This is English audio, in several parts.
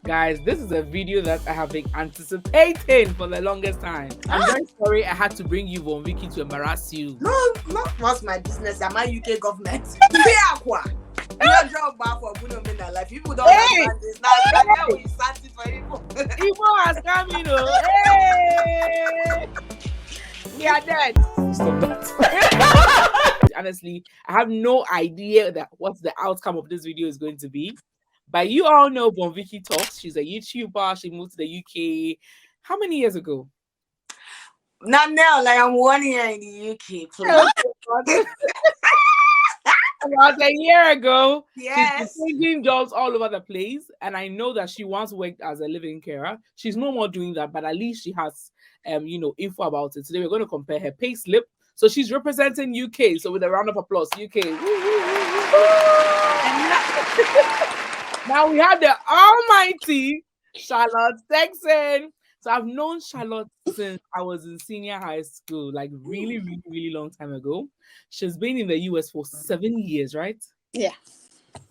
Guys, this is a video that I have been anticipating for the longest time. I'm very sorry I had to bring you Von Vicky to embarrass you. No, what's my business? Am I UK government? Your job back for Bunomina life. People don't understand this. Now we start it for people. Igbo has come, you know. Hey! We are dead. Stop that. Honestly, I have no idea that what the outcome of this video is going to be. But you all know Von Vicky Talks. She's a YouTuber. She moved to the UK. How many years ago? Not now, like I'm 1 year in the UK. Please. About a year ago. Yes. She's changing jobs all over the place. And I know that she once worked as a living carer. She's no more doing that, but at least she has info about it. Today we're going to compare her payslip. So she's representing UK. So with a round of applause, UK. Now we have the almighty Charlotte Texan. So I've known Charlotte since I was in senior high school, like really, really, really long time ago. She's been in the US for 7 years, right? Yeah.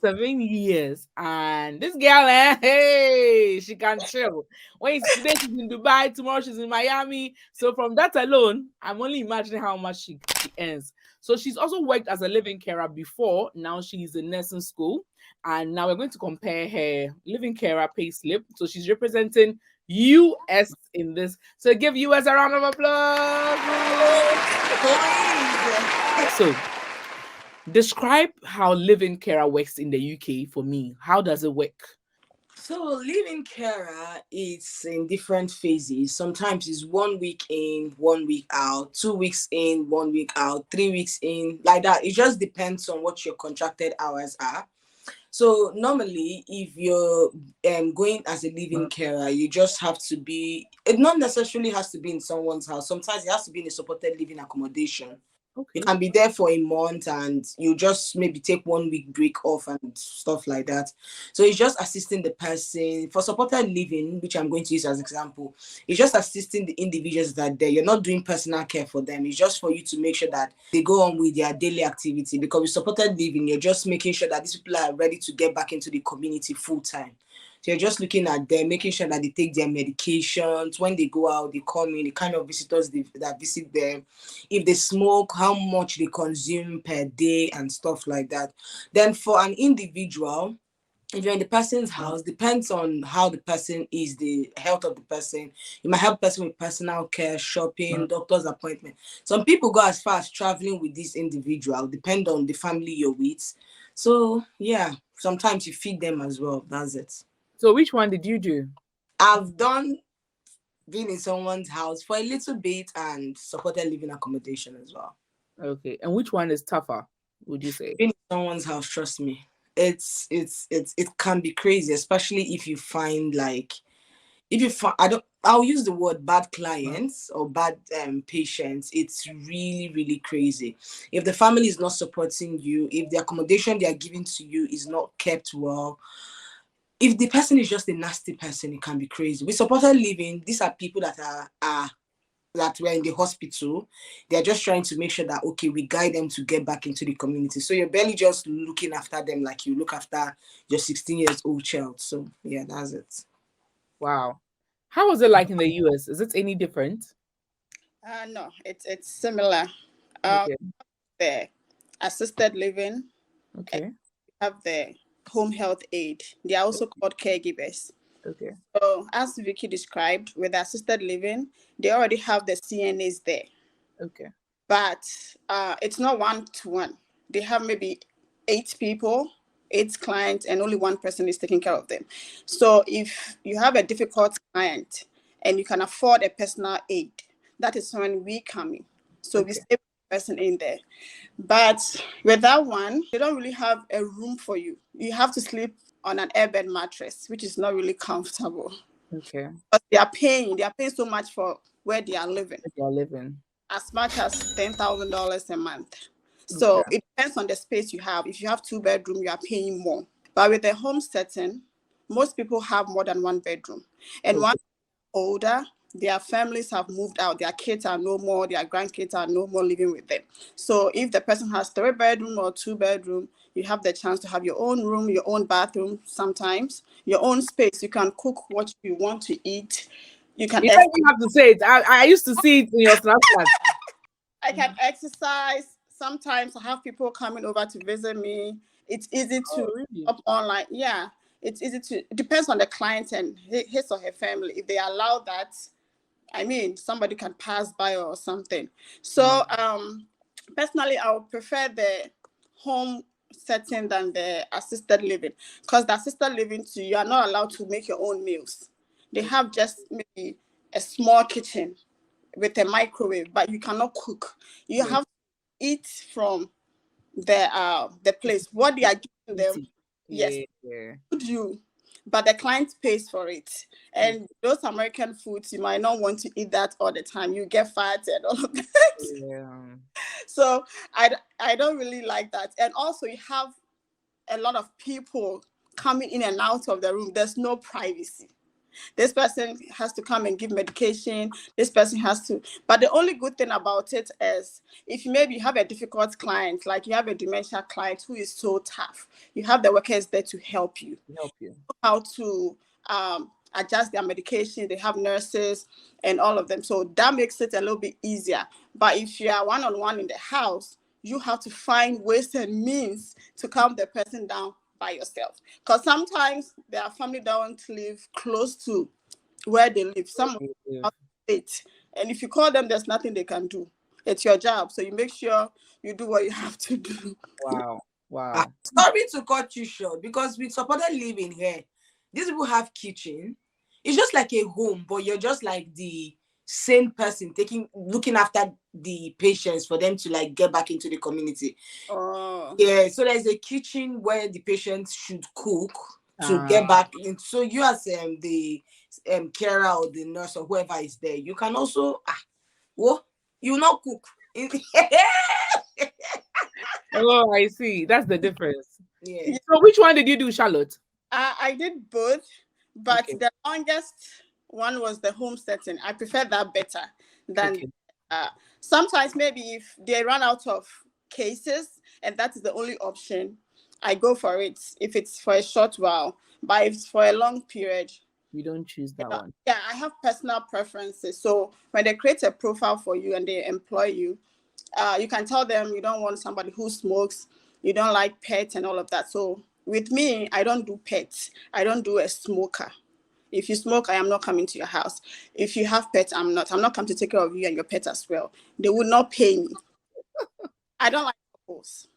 7 years. And this girl, hey, she can chill. Today she's in Dubai, tomorrow she's in Miami. So from that alone, I'm only imagining how much she earns. So she's also worked as a living carer before. Now she's in nursing school. And now we're going to compare her living carer payslip. So she's representing US in this. So give US a round of applause. So describe how living carer works in the UK for me. How does it work? So living carer is in different phases. Sometimes it's 1 week in, 1 week out, 2 weeks in, 1 week out, 3 weeks in, like that. It just depends on what your contracted hours are. So normally, if you're going as a living carer, you just have to be, it not necessarily has to be in someone's house. Sometimes it has to be in a supported living accommodation. Okay. You can be there for a month and you just maybe take 1 week break off and stuff like that. So it's just assisting the person. For supported living, which I'm going to use as an example, it's just assisting the individuals that you're not doing personal care for them. It's just for you to make sure that they go on with their daily activity. Because with supported living, you're just making sure that these people are ready to get back into the community full time. So you're just looking at them, making sure that they take their medications. When they go out, they come in, the kind of visitors that visit them. If they smoke, how much they consume per day and stuff like that. Then for an individual, if you're in the person's house, depends on how the person is, the health of the person. You might help the person with personal care, shopping, doctor's appointment. Some people go as far as traveling with this individual, depend on the family you're with. So yeah, sometimes you feed them as well. That's it. So which one did you do? I've done being in someone's house for a little bit and supported living accommodation as well. Okay. And which one is tougher, would you say? Being in someone's house, trust me, it can be crazy, especially if you find I'll use the word bad clients or bad patients. It's really, really crazy. If the family is not supporting you, if the accommodation they are giving to you is not kept well, if the person is just a nasty person, it can be crazy. With supported living, these are people that are that were in the hospital. They're just trying to make sure that, okay, we guide them to get back into the community. So you're barely just looking after them like you look after your 16 years old child. So yeah, that's it. Wow. How was it like in the US? Is it any different? No, it's similar. Okay. The assisted living. Okay. Have the home health aid. They are also called caregivers. Okay. So as Vicky described, with assisted living, they already have the CNAs there. Okay. But it's not 1-to-1. They have maybe 8 people, 8 clients, and only one person is taking care of them. So if you have a difficult client and you can afford a personal aid, that is when we come in. So we stay person in there. But with that one, they don't really have a room for you. You have to sleep on an airbed mattress, which is not really comfortable. Okay. But they are paying so much for where they are living. As much as $10,000 a month. So it depends on the space you have. If you have 2 bedrooms, you are paying more. But with a home setting, most people have more than 1 bedroom. And one older, their families have moved out, their kids are no more, their grandkids are no more living with them. So if the person has 3 bedroom or 2 bedroom, you have the chance to have your own room, your own bathroom, sometimes your own space. You can cook what you want to eat. You can You don't even have to say it. I used to see it in your Snapchat. I can exercise. Sometimes I have people coming over to visit me. It's easy Oh, to really? up online. Yeah, it's easy to. It depends on the client and his or her family. If they allow that, I mean, somebody can pass by or something. So, personally, I would prefer the home setting than the assisted living, because the assisted living too, you are not allowed to make your own meals. They have just maybe a small kitchen with a microwave, but you cannot cook. You Yes. have to eat from the place. What they are giving them, Easy. yes, Yeah. Yeah. food you, but the client pays for it. Okay. And those American foods, you might not want to eat that all the time. You get fat and all of that. Yeah. So I don't really like that. And also you have a lot of people coming in and out of the room. There's no privacy. This person has to come and give medication. This person has to. But the only good thing about it is if maybe you have a difficult client, like you have a dementia client who is so tough, you have the workers there to help you Help you. how to adjust their medication. They have nurses and all of them. So that makes it a little bit easier. But if you are one-on-one in the house, you have to find ways and means to calm the person down by yourself. Because sometimes their family don't live close to where they live. Some Yeah. out of state. And if you call them, there's nothing they can do. It's your job. So you make sure you do what you have to do. Wow. Ah, Wow. sorry to cut you short, because with supported living here, these people have kitchen. It's just like a home, but you're just like the same person looking after the patients for them to like get back into the community. Oh. Yeah, so there's a kitchen where the patients should cook to Ah, get back in. So you as the carer or the nurse or whoever is there, you can also well, you not cook. oh, I see. That's the difference. Yeah. So, which one did you do, Charlotte? I did both, but Okay. the longest one was the home setting. I prefer that better than Okay. uh, sometimes maybe if they run out of cases and that is the only option, I go for it if it's for a short while. But if it's for a long period, You don't choose that one. yeah, I have personal preferences. So when they create a profile for you and they employ you, you can tell them you don't want somebody who smokes, you don't like pets and all of that. So with me, I don't do pets. I don't do a smoker. If you smoke, I am not coming to your house. If you have pets, I'm not. I'm not coming to take care of you and your pet as well. They would not pay me. I don't like couples.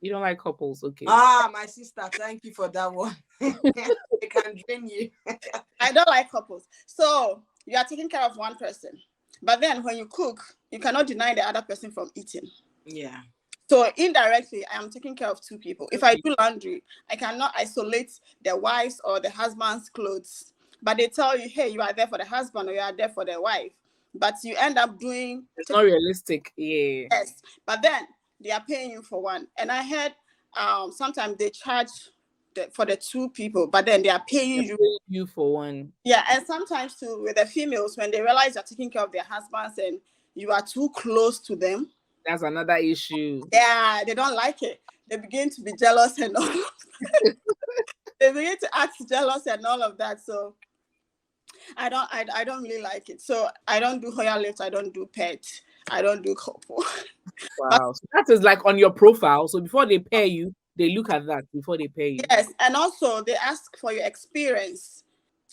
You don't like couples. Okay. Ah, my sister, thank you for that one. They can drain you. I don't like couples. So you are taking care of one person. But then when you cook, you cannot deny the other person from eating. Yeah. So indirectly, I am taking care of two people. If I do laundry, I cannot isolate the wife's or the husband's clothes. But they tell you, hey, you are there for the husband or you are there for the wife. But you end up doing It's not realistic. Yeah. yes. But then they are paying you for one. And I heard sometimes they charge for the two people, but then they are They're paying you. paying you for one. Yeah, and sometimes too with the females when they realize you're taking care of their husbands and you are too close to them, That's another issue. yeah, they don't like it. They begin to be jealous and all. They begin to act jealous and all of that. So I don't really like it. So I don't do Hoya lift. I don't do pet. I don't do couple. But Wow. So that is like on your profile. So before they pay you, they look at that before they pay you. yes, and also they ask for your experience,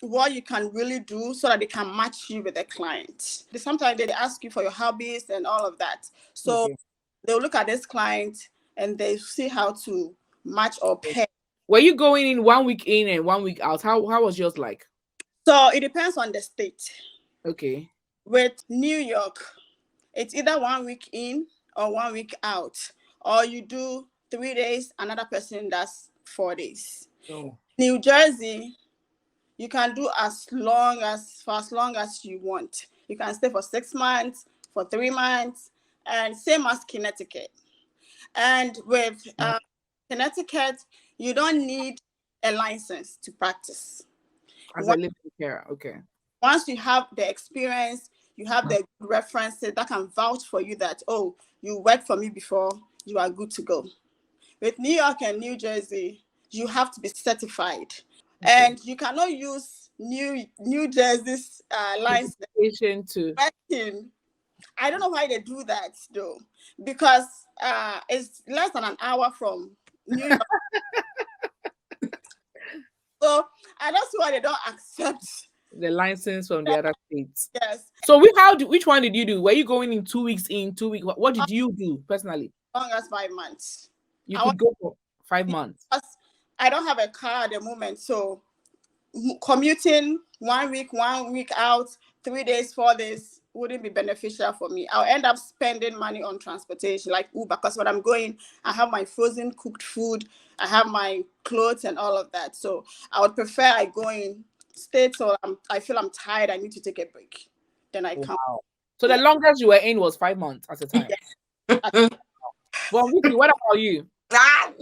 what you can really do, so that they can match you with the client. Sometimes they ask you for your hobbies and all of that. So Okay. they'll look at this client and they see how to match or pair. Were you going in 1 week in and 1 week out? How was yours like? So it depends on the state. Okay. With New York, it's either 1 week in or 1 week out, or you do 3 days, another person does 4 days. Oh. New Jersey, you can do as long as you want. You can stay for 6 months, for 3 months, and same as Connecticut. And with Connecticut, you don't need a license to practice. As a living carer. Okay. Once you have the experience, you have the references that can vouch for you that, oh, you worked for me before, you are good to go. With New York and New Jersey, you have to be certified. Okay. And you cannot use New Jersey's license Patient too. working. I don't know why they do that though, because it's less than an hour from New York. So I don't see why they don't accept. The license from the other states. Yes, So which one did you do? Were you going in 2 weeks in, 2 weeks? What did you do personally? as long as 5 months. You I want could go for 5 months. because I don't have a car at the moment, so commuting 1 week out, 3 days, 4 days wouldn't be beneficial for me. I'll end up spending money on transportation like Uber, because when I'm going, I have my frozen cooked food, I have my clothes and all of that. So I would prefer I go in, stay till I feel I'm tired, I need to take a break. Then I come. Wow. So the Yeah. longest you were in was 5 months at a time. Yeah. Well, Vicky, what about you? Ah!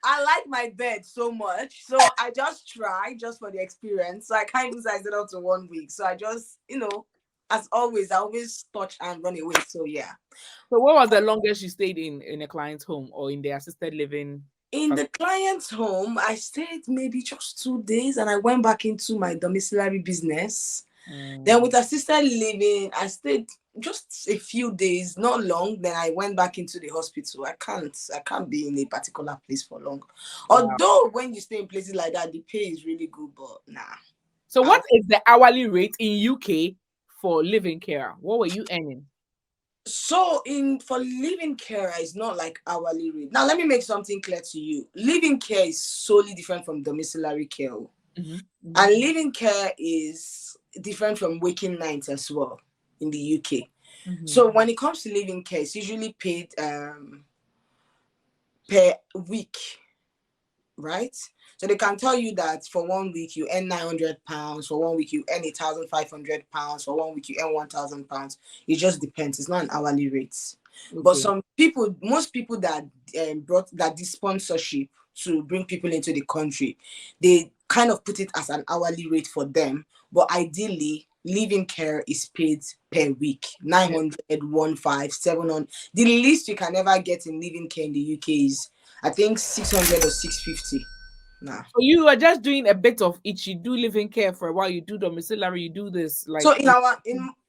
I like my bed so much, so I just try just for the experience. So I can't even size it up to 1 week. So I just, as always, I always touch and run away. So yeah. So what was the longest you stayed in a client's home or in the assisted living? In the client's home, I stayed maybe just 2 days, and I went back into my domiciliary business. Then with assisted living, I stayed just a few days, not long. Then I went back into the hospital. I can't be in a particular place for long. Wow. Although when you stay in places like that, the pay is really good, but nah. So what is the hourly rate in UK for living care? What were you earning? So for living care, it's not like hourly rate. Now let me make something clear to you. Living care is solely different from domiciliary care. Mm-hmm. And living care is different from waking nights as well in the UK. Mm-hmm. So when it comes to living care, it's usually paid per week, right? So they can tell you that for 1 week you earn £900, for 1 week you earn £1,500, for 1 week you earn £1,000. It just depends. It's not an hourly rate. Okay. But most people that did sponsorship to bring people into the country, they kind of put it as an hourly rate for them. But ideally, living care is paid per week, 900, 1,500, 700. The least you can ever get in living care in the UK is, I think, 600 or 650. Nah. So you are just doing a bit of each. You do living care for a while, you do domiciliary, you do this like. So in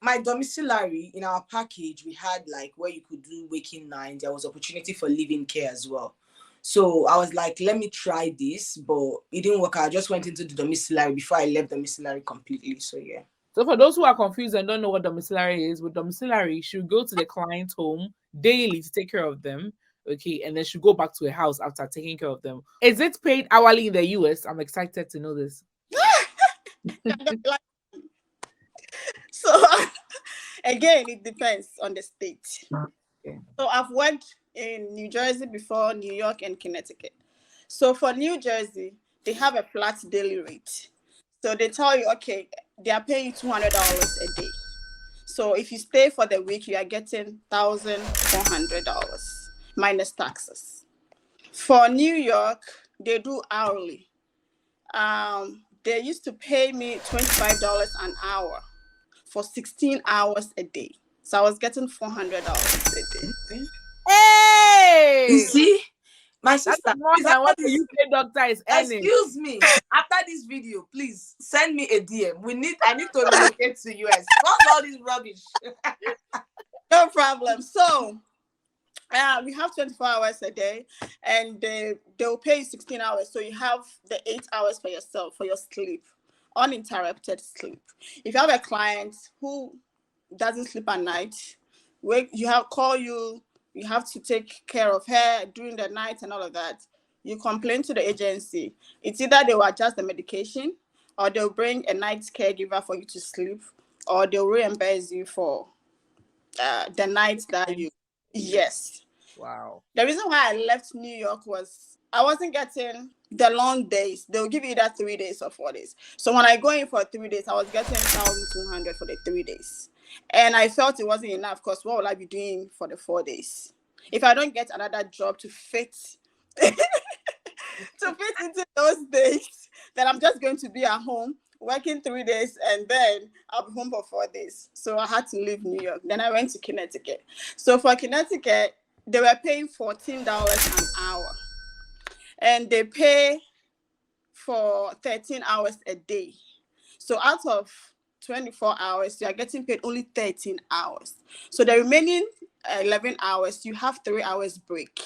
my domiciliary, in our package, we had like where you could do waking night. There was opportunity for living care as well. So I was like, let me try this, but it didn't work out. I just went into the domiciliary before I left domiciliary completely. So yeah. So for those who are confused and don't know what domiciliary is, with domiciliary, you should go to the client's home daily to take care of them. Okay, and then should go back to a house after taking care of them. Is it paid hourly in the US? I'm excited to know this. So again, it depends on the state. Okay. So I've worked in New Jersey before, New York and Connecticut. So for New Jersey, they have a flat daily rate. So they tell you, okay, they are paying you $200 a day. So if you stay for the week, you are getting $1,400 minus taxes. For New York, they do hourly. They used to pay me $25 an hour for 16 hours a day. So I was getting $400 a day. Hey! You see? My sister, that's more than what the UK doctor is earning. Excuse me. After this video, please send me a DM. I need to relocate to US. What's all this rubbish? No problem. So we have 24 hours a day, and they'll pay you 16 hours. So you have the 8 hours for yourself, for your sleep, uninterrupted sleep. If you have a client who doesn't sleep at night, you have to take care of her during the night and all of that. You complain to the agency. It's either they will adjust the medication, or they'll bring a night caregiver for you to sleep, or they'll reimburse you for the nights that you. Yes. Wow. The reason why I left New York was I wasn't getting the long days. They'll give you either 3 days or 4 days. So when I go in for 3 days, I was getting 1,200 for the 3 days. And I felt it wasn't enough, because what will I be doing for the 4 days? If I don't get another job to fit into those days, then I'm just going to be at home working 3 days, and then I'll be home for 4 days. So I had to leave New York. Then I went to Connecticut. So for Connecticut, they were paying $14 an hour, and they pay for 13 hours a day. So out of 24 hours, you are getting paid only 13 hours. So the remaining 11 hours, you have 3 hours break.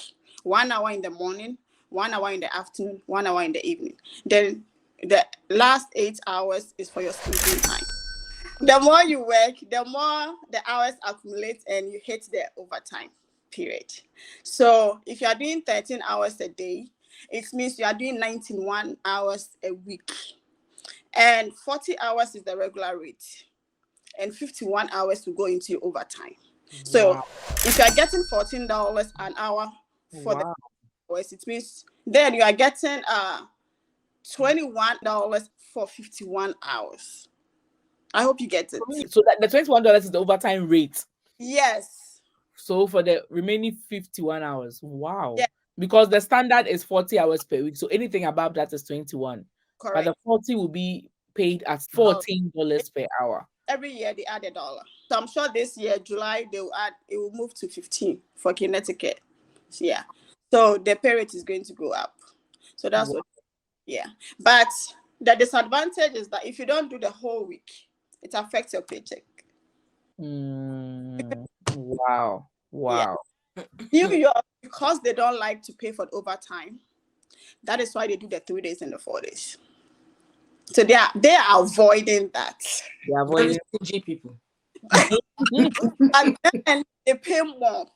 1 hour in the morning, 1 hour in the afternoon, 1 hour in the evening. Then the last 8 hours is for your sleeping time. The more you work, the more the hours accumulate and you hit the overtime period. So if you are doing 13 hours a day, it means you are doing 91 hours a week. And 40 hours is the regular rate. And 51 hours to go into your overtime. So Wow. if you are getting $14 an hour for the Wow. hours, it means then you are getting $21 for 51 hours. I hope you get it. So that the $21 is the overtime rate. Yes. So for the remaining 51 hours. Wow. Yeah. Because the standard is 40 hours per week. So anything above that is 21. But the Correct. 40 will be paid at Oh, $14 per hour. every year they add $1. So I'm sure this year, July, they will add, it will move to 15 for Connecticut. Yeah. So the pay rate is going to go up. So that's what, yeah. But the disadvantage is that if you don't do the whole week, it affects your paycheck. Wow. Yeah. Wow. New York, because they don't like to pay for the overtime, that is why they do the 3 days and the 4 days. So they are avoiding that. They are Very avoiding. stingy people. And then they pay more.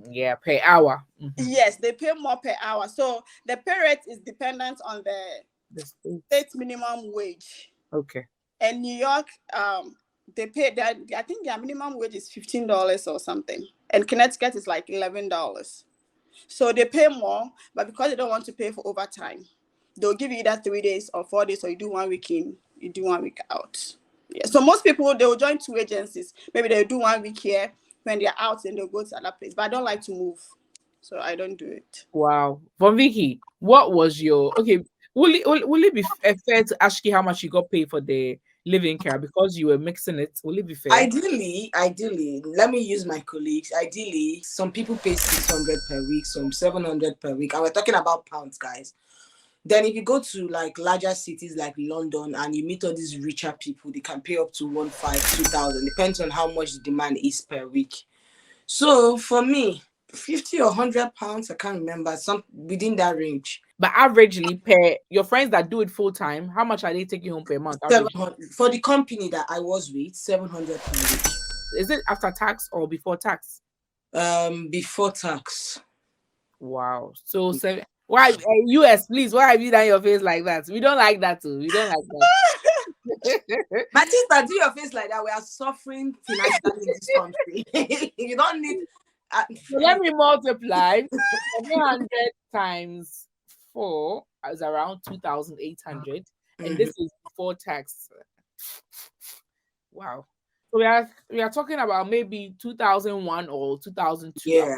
Yeah, per hour. Yes, they pay more per hour. So the pay rate is dependent on the state minimum wage. Okay. And New York, they pay that. I think their minimum wage is $15 or something, and Connecticut is like $11. So they pay more, but because they don't want to pay for overtime, they'll give you either 3 days or 4 days, or you do 1 week in, you do 1 week out. Yeah. So most people, they will join 2 agencies. Maybe they'll do 1 week here. When they're out, then they'll go to another place. But I don't like to move, so I don't do it. Wow. For Vicky, what was your okay? Will it be fair to ask you how much you got paid for the living care because you were mixing it? Will it be fair? Ideally, let me use my colleagues. Ideally, some people pay 600 per week, some 700 per week. And we're talking about pounds, guys. Then if you go to like larger cities like London and you meet all these richer people, they can pay up to 1,500, 2,000. Depends on how much the demand is per week. So for me, 50 or 100 pounds, I can't remember, some within that range. But averagely, per your friends that do it full time, how much are they taking home per month? 700 for the company that I was with, 700 per week. Is it after tax or before tax? Before tax. Wow. So why US, please? Why have you done your face like that? We don't like that too. We don't like that. My sister, do your face like that. We are suffering financially in this country. You don't need. So let me multiply 700 times 4 is around 2,800, and this is before tax. Wow. So we are talking about maybe 2001 or 2002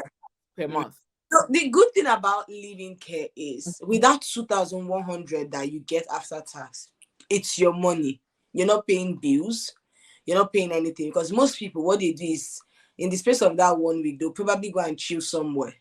per month. So the good thing about living care is with that 2,100 that you get after tax, it's your money. You're not paying bills. You're not paying anything, because most people, what they do is in the space of that 1 week, they'll probably go and chill somewhere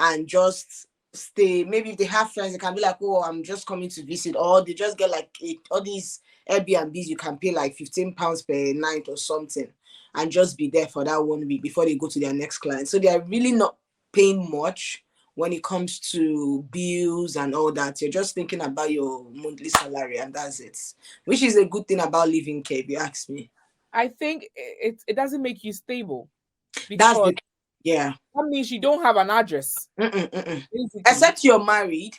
and just stay. Maybe if they have friends, they can be like, oh, I'm just coming to visit, or they just get like all these Airbnbs. You can pay like £15 per night or something and just be there for that 1 week before they go to their next client. So they are really not paying much when it comes to bills and all that. You're just thinking about your monthly salary and that's it, which is a good thing about living care, if you ask me. I think it doesn't make you stable, That's because that means you don't have an address. Except you're married.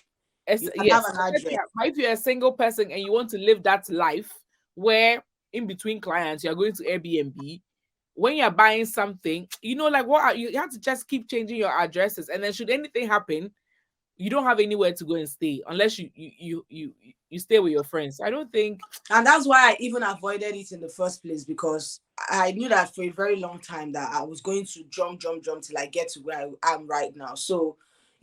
You can Yes, have an address. if you're a single person and you want to live that life where in between clients you're going to Airbnb, when you're buying something, like you have to just keep changing your addresses, and then should anything happen, you don't have anywhere to go and stay unless you stay with your friends. I don't think, and that's why I even avoided it in the first place, because I knew that for a very long time that I was going to jump till I get to where I am right now. So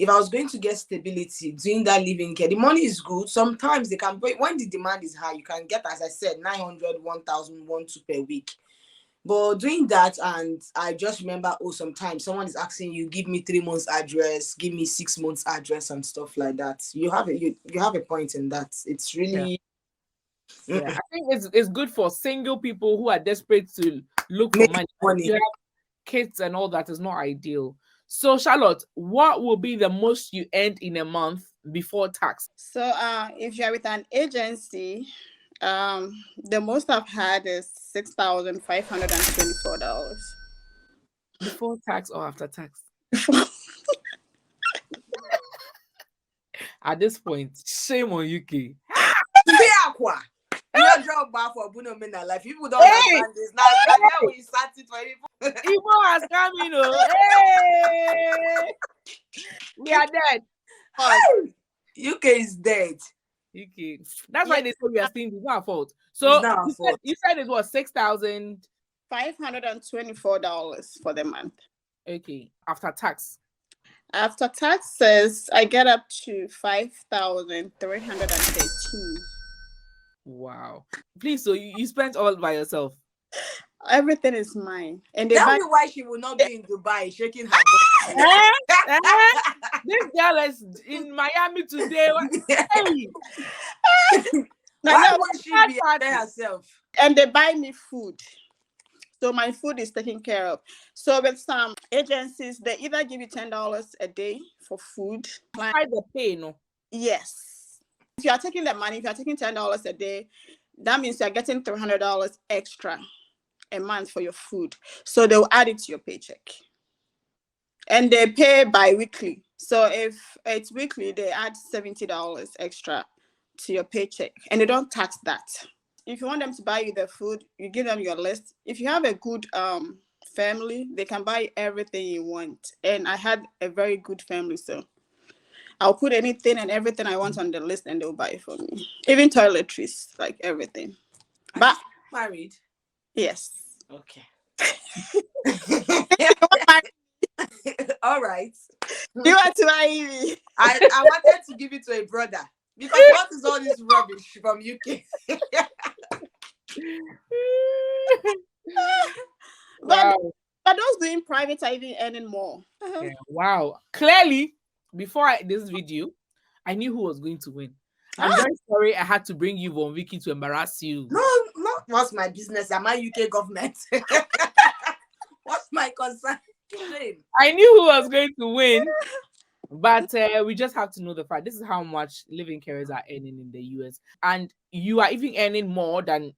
if I was going to get stability doing that living care, the money is good. Sometimes they can pay when the demand is high, you can get, as I said, 900, 1,000, 2 per week. But doing that, and I just remember, sometimes someone is asking you, give me 3 months address, give me 6 months address and stuff like that. You have a point in that. It's really Yeah, I think it's good for single people who are desperate to look for make money. money. You have kids and all that is not ideal. So Charlotte, what will be the most you earned in a month before tax? So if you're with an agency, the most I've had is $6,524. Before tax or after tax? At this point, shame on UK. Your job back for Bruno Mena life. People don't understand this. Now we start it for people. Igbo has come in. Hey! We are dead. UK is dead. UK. That's why they say we are stingy. It's not our fault. It's So not our fault. you said it was $524 for the month. Okay. After tax. After taxes, I get up to 5,313. Wow. Please, so you spent all by yourself. Everything is mine. And they Tell buy me why she will not be in Dubai shaking her butt. This girl is in Miami today. Hey. Why won't she be there herself? And they buy me food. So my food is taken care of. So with some agencies, they either give you $10 a day for food. Try the pay, no? Yes. If you are taking the money, if you are taking $10 a day, that means you are getting $300 extra a month for your food. So they'll add it to your paycheck. And they pay bi-weekly. So if it's weekly, they add $70 extra to your paycheck. And they don't tax that. If you want them to buy you the food, you give them your list. If you have a good family, they can buy everything you want. And I had a very good family, so I'll put anything and everything I want on the list and they'll buy it for me. Even toiletries, like everything. But married? Yes. Okay. All right. You want to buy me? I wanted to give it to a brother. Because what is all this rubbish from UK? Wow. But those doing private are even earning more. Yeah, wow. Clearly, before this video, I knew who was going to win. I'm very sorry I had to bring you on Vicky to embarrass you. No, what's my business? Am I UK government? What's my concern? I knew who was going to win. But we just have to know the fact. This is how much living carers are earning in the US. And you are even earning more than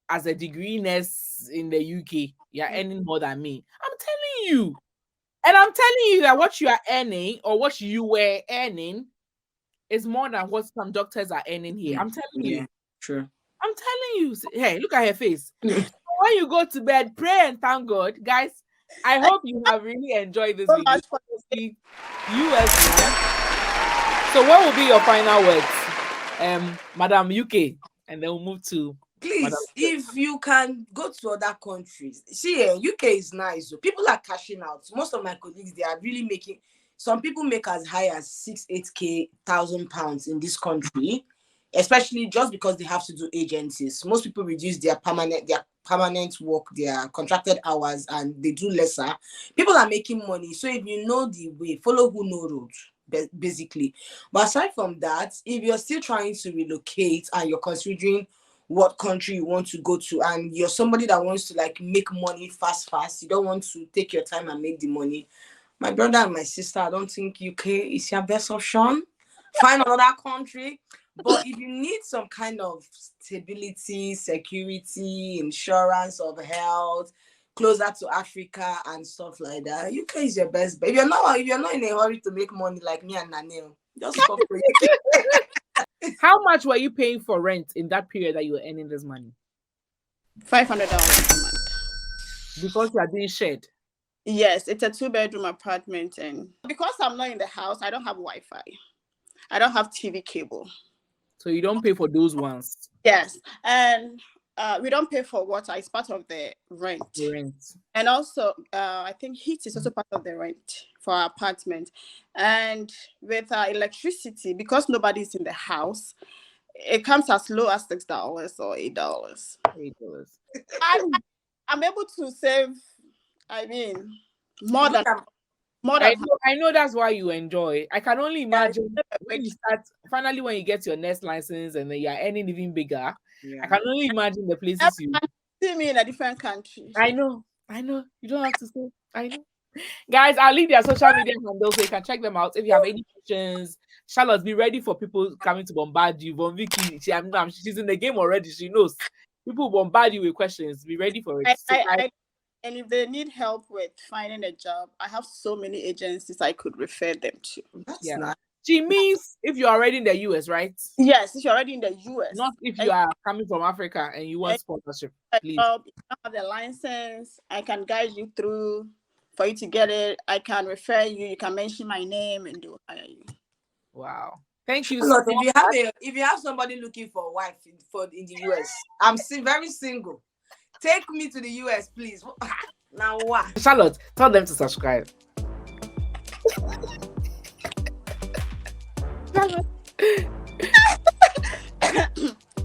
as a degree nurse in the UK. You're earning more than me. I'm telling you. And I'm telling you that what you are earning or what you were earning is more than what some doctors are earning here. I'm telling you. True. I'm telling you. Hey, look at her face. When you go to bed, pray and thank God. Guys, I hope you have really enjoyed this video. US. So what will be your final words, Madam UK? And then we'll move to please, if you can go to other countries. See, UK is nice. So people are cashing out. Most of my colleagues, they are really making. Some people make as high as 6,000-8,000 pounds in this country, especially just because they have to do agencies. Most people reduce their permanent work, their contracted hours, and they do lesser. People are making money. So if you know the way, follow who know road, basically. But aside from that, if you're still trying to relocate and you're considering what country you want to go to, and you're somebody that wants to like make money fast, you don't want to take your time and make the money. My brother and my sister, I don't think UK is your best option. Find another country. But if you need some kind of stability, security, insurance of health, closer to Africa and stuff like that, UK is your best. But if you're not in a hurry to make money like me and Nanel, just go for UK. How much were you paying for rent in that period that you were earning this money? $500 a month. Because you are being shared. Yes, it's a 2-bedroom apartment, and because I'm not in the house, I don't have Wi-Fi. I don't have TV cable. So you don't pay for those ones. Yes, and We don't pay for water. It's part of the rent. The rent. And also, I think heat is also part of the rent for our apartment. And with our electricity, because nobody's in the house, it comes as low as $6 or $8. $8. I'm able to save, I mean, more than I know that's why you enjoy. I can only imagine when you start, finally when you get your next license and then you're earning even bigger. I can only imagine the places you see me in a different country. I know. You don't have to say. I know. Guys, I'll leave their social media handles so you can check them out. If you have any questions, Charlotte, be ready for people coming to bombard you. Von Vicky, she's in the game already. She knows. People bombard you with questions. Be ready for it. And if they need help with finding a job, I have so many agencies I could refer them to. That's nice. She means if you're already in the US, right? Yes, if you're already in the US. Not if you are coming from Africa and you want sponsorship. Please. If you don't have the license, I can guide you through for you to get it. I can refer you. You can mention my name and do hire you. Wow. Thank you. Look, if you have somebody looking for a wife in the US, I'm very single. Take me to the US, please. Now what? Charlotte, tell them to subscribe.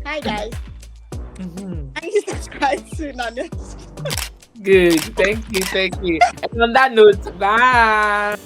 Hi guys. Thank you. Subscribe soon on this. Good. Thank you. And on that note, bye.